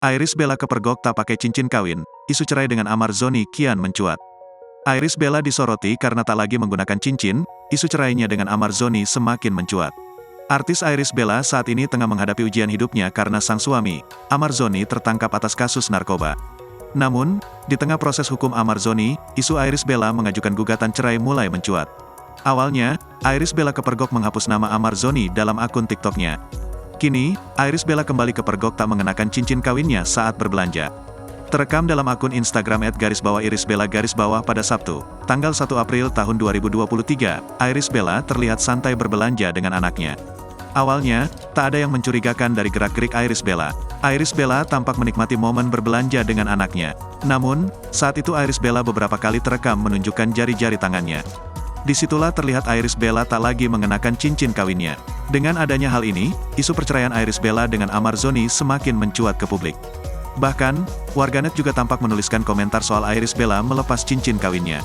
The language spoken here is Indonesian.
Iris Bella kepergok tak pakai cincin kawin, isu cerai dengan Amar Zoni kian mencuat. Iris Bella disoroti karena tak lagi menggunakan cincin, isu cerainya dengan Amar Zoni semakin mencuat. Artis Iris Bella saat ini tengah menghadapi ujian hidupnya karena sang suami, Amar Zoni tertangkap atas kasus narkoba. Namun, di tengah proses hukum Amar Zoni, isu Iris Bella mengajukan gugatan cerai mulai mencuat. Awalnya, Iris Bella kepergok menghapus nama Amar Zoni dalam akun TikToknya. Kini, Iris Bella kembali kepergok tak mengenakan cincin kawinnya saat berbelanja. Terekam dalam akun Instagram @irisbella_ pada Sabtu, tanggal 1 April tahun 2023, Iris Bella terlihat santai berbelanja dengan anaknya. Awalnya, tak ada yang mencurigakan dari gerak-gerik Iris Bella. Iris Bella tampak menikmati momen berbelanja dengan anaknya. Namun, saat itu Iris Bella beberapa kali terekam menunjukkan jari-jari tangannya. Disitulah terlihat Iris Bella tak lagi mengenakan cincin kawinnya. Dengan adanya hal ini, isu perceraian Iris Bella dengan Amar Zoni semakin mencuat ke publik. Bahkan, warganet juga tampak menuliskan komentar soal Iris Bella melepas cincin kawinnya.